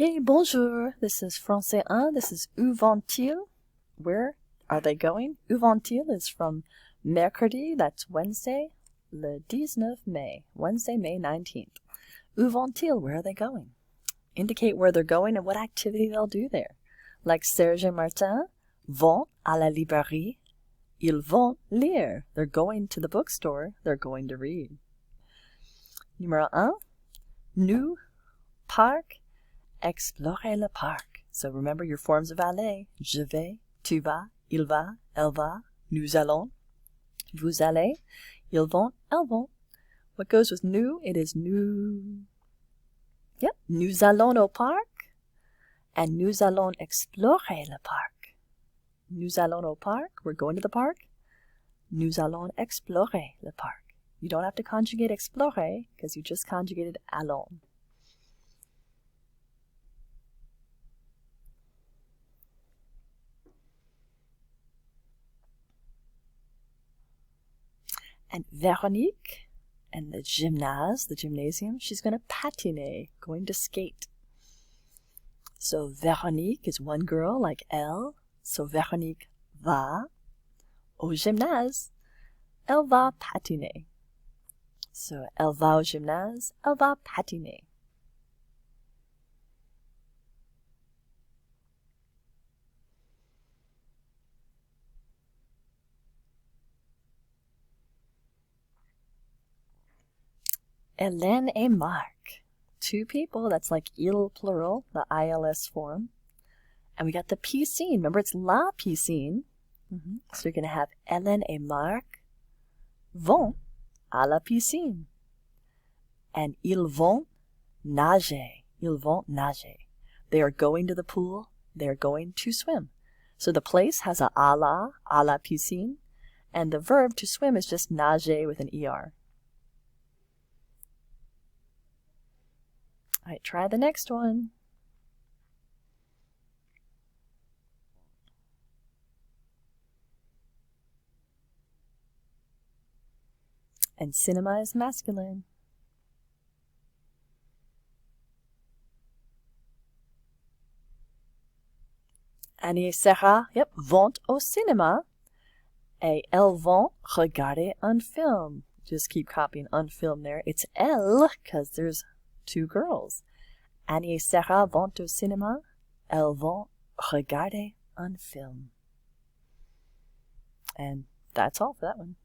Hey, bonjour. This is Français 1. This is où vont-ils? Where are they going? Où vont-ils is from mercredi, that's Wednesday, le 19 mai, Wednesday, May 19th. Où vont-ils? Where are they going? Indicate where they're going and what activity they'll do there. Like Serge and Martin vont à la librairie. Ils vont lire. They're going to the bookstore. They're going to read. Numéro 1. Nous, parc, explorer le parc. So remember your forms of aller. Je vais, tu vas, il va, elle va, nous allons, vous allez, ils vont, elles vont. What goes with nous? It is nous. Yep. Nous allons au parc and nous allons explorer le parc. Nous allons au parc. We're going to the park. Nous allons explorer le parc. You don't have to conjugate explorer because you just conjugated allons. And Véronique and the gymnase, the gymnasium, she's going to patiner, going to skate. So Véronique is one girl like elle. So Véronique va au gymnase. Elle va patiner. So elle va au gymnase, elle va patiner. Hélène et Marc. Two people, that's like il plural, the ILS form. And we got the piscine. Remember, it's la piscine. So you're going to have Hélène et Marc vont à la piscine. And ils vont nager. Ils vont nager. They are going to the pool. They are going to swim. So the place has a à la piscine. And the verb to swim is just nager with an ER. All right, try the next one. And cinema is masculine. Annie et Sarah, yep, vont au cinéma. Et elles vont regarder un film. Just keep copying un film there. It's elles, because there's two girls. Annie et Sarah vont au cinéma. Elles vont regarder un film. And that's all for that one.